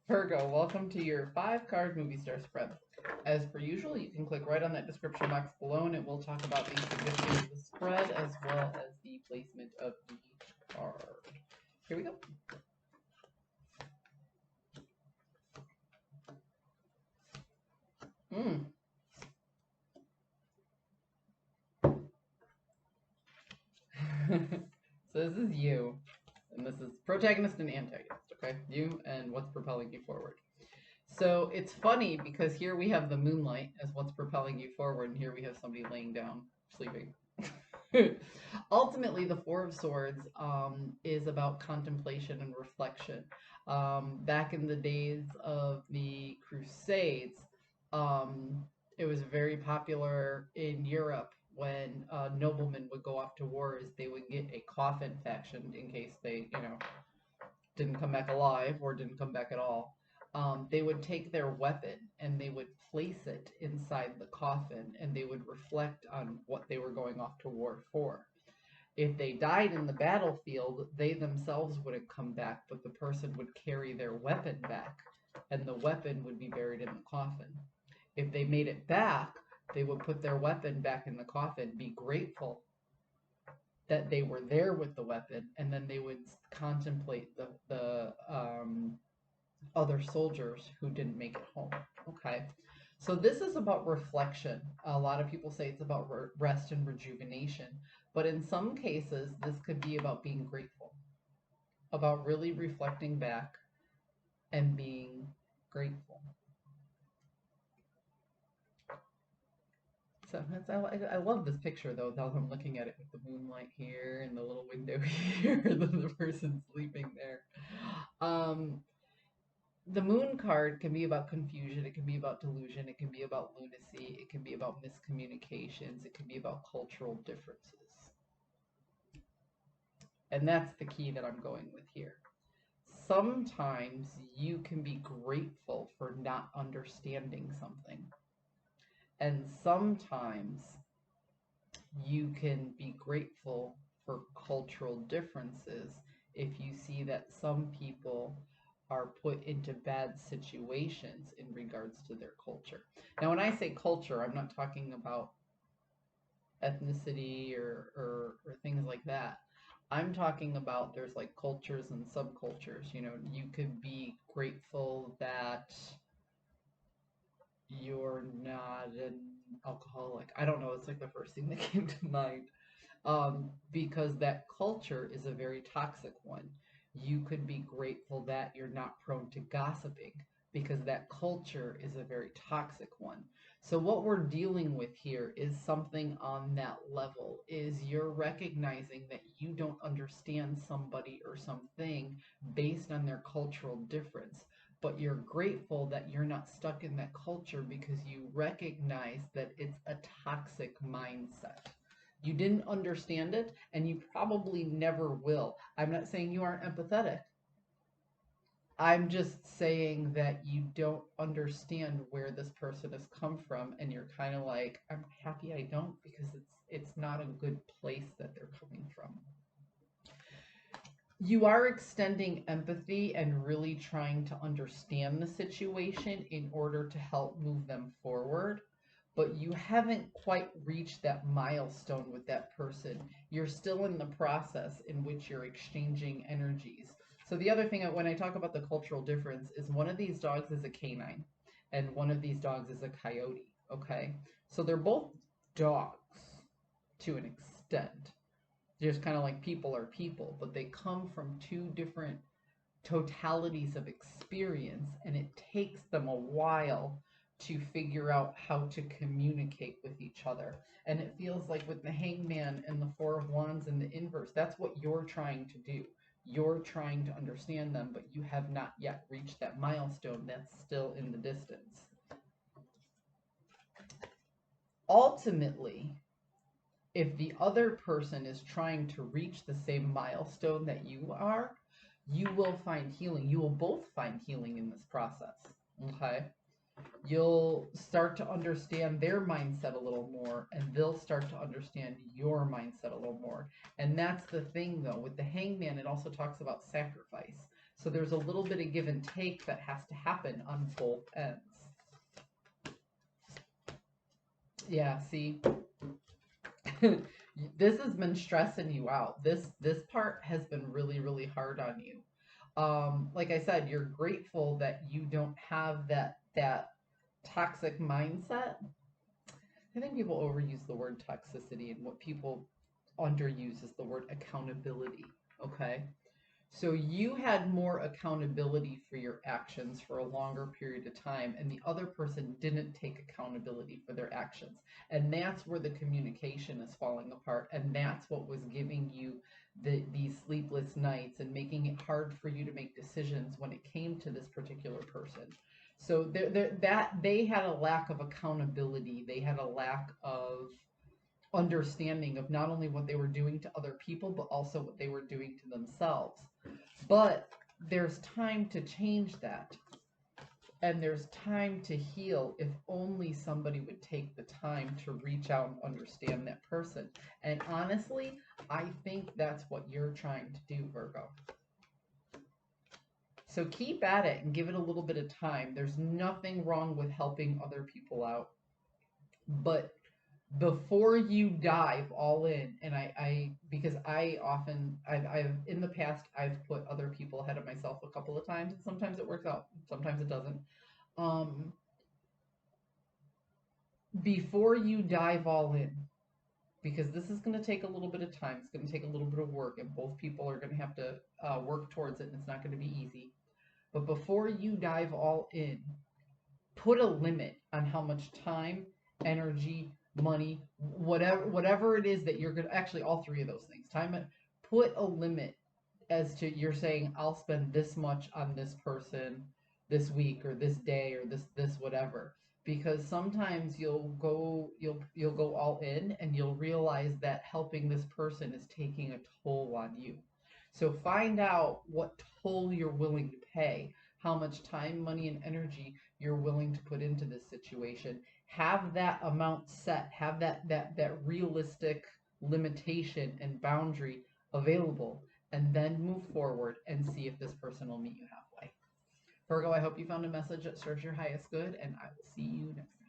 Virgo, welcome to your 5 card movie star spread. As per usual, you can click right on that description box below and it will talk about the significance of the spread as well as the placement of each card. Here we go. So this is you, and this is protagonist and antagonist, okay? You and what's propelling you forward. So it's funny because here we have the moonlight as what's propelling you forward, and here we have somebody laying down, sleeping. Ultimately, the Four of Swords is about contemplation and reflection. Back in the days of the Crusades, um, it was very popular in Europe when noblemen would go off to wars. They would get a coffin fashioned in case they, didn't come back alive or didn't come back at all. They would take their weapon and they would place it inside the coffin and they would reflect on what they were going off to war for. If they died in the battlefield, they themselves wouldn't come back, but the person would carry their weapon back and the weapon would be buried in the coffin. If they made it back, they would put their weapon back in the coffin, be grateful that they were there with the weapon, and then they would contemplate the other soldiers who didn't make it home. Okay. So this is about reflection. A lot of people say it's about rest and rejuvenation, but in some cases, this could be about being grateful, about really reflecting back and being grateful. So I love this picture though. Now I'm looking at it with the moonlight here and the little window here, and then the person sleeping there. Um, the moon card can be about confusion, it can be about delusion, it can be about lunacy, it can be about miscommunications, it can be about cultural differences. And that's the key that I'm going with here. Sometimes you can be grateful for not understanding something. And sometimes you can be grateful for cultural differences if you see that some people are put into bad situations in regards to their culture. Now, when I say culture, I'm not talking about ethnicity or things like that. I'm talking about there's like cultures and subcultures. You could be grateful that you're not an alcoholic. I don't know. It's like the first thing that came to mind. Because that culture is a very toxic one. You could be grateful that you're not prone to gossiping because that culture is a very toxic one. So what we're dealing with here is something on that level is you're recognizing that you don't understand somebody or something based on their cultural difference, but you're grateful that you're not stuck in that culture because you recognize that it's a toxic mindset. You didn't understand it, and you probably never will. I'm not saying you aren't empathetic. I'm just saying that you don't understand where this person has come from, and you're kind of like, I'm happy I don't because it's not a good place that they're coming from. You are extending empathy and really trying to understand the situation in order to help move them forward, but you haven't quite reached that milestone with that person. You're still in the process in which you're exchanging energies. So the other thing, when I talk about the cultural difference, is one of these dogs is a canine and one of these dogs is a coyote. Okay. So they're both dogs to an extent. Just kind of like people are people, but they come from two different totalities of experience, and it takes them a while to figure out how to communicate with each other. And it feels like with the Hangman and the Four of Wands in the inverse, that's what you're trying to do. You're trying to understand them, but you have not yet reached that milestone. That's still in the distance. Ultimately, if the other person is trying to reach the same milestone that you are, you will find healing. You will both find healing in this process. Okay? You'll start to understand their mindset a little more, and they'll start to understand your mindset a little more. And that's the thing, though. With the Hangman, it also talks about sacrifice. So there's a little bit of give and take that has to happen on both ends. Yeah, see, this has been stressing you out. This part has been really, really hard on you. Like I said, you're grateful that you don't have that toxic mindset. I think people overuse the word toxicity, and what people underuse is the word accountability. Okay. So you had more accountability for your actions for a longer period of time, and the other person didn't take accountability for their actions. And that's where the communication is falling apart. And that's what was giving you these sleepless nights and making it hard for you to make decisions when it came to this particular person. So that they had a lack of accountability. They had a lack of understanding of not only what they were doing to other people, but also what they were doing to themselves. But there's time to change that. And there's time to heal if only somebody would take the time to reach out and understand that person. And honestly, I think that's what you're trying to do, Virgo. So keep at it and give it a little bit of time. There's nothing wrong with helping other people out. But before you dive all in, and because I've in the past I've put other people ahead of myself a couple of times, and sometimes it works out, sometimes it doesn't. um Before you dive all in, because this is going to take a little bit of time, it's going to take a little bit of work, and both people are going to have to work towards it, and it's not going to be easy. But before you dive all in, put a limit on how much time, energy, money, whatever it is that you're going to, actually all three of those things. Put a limit as to, you're saying I'll spend this much on this person this week or this day or this whatever. Because sometimes you'll go all in and you'll realize that helping this person is taking a toll on you. So find out what toll you're willing to pay, how much time, money, and energy you're willing to put into this situation. Have that amount set, have that realistic limitation and boundary available, and then move forward and see if this person will meet you halfway. Virgo, I hope you found a message that serves your highest good, and I will see you next time.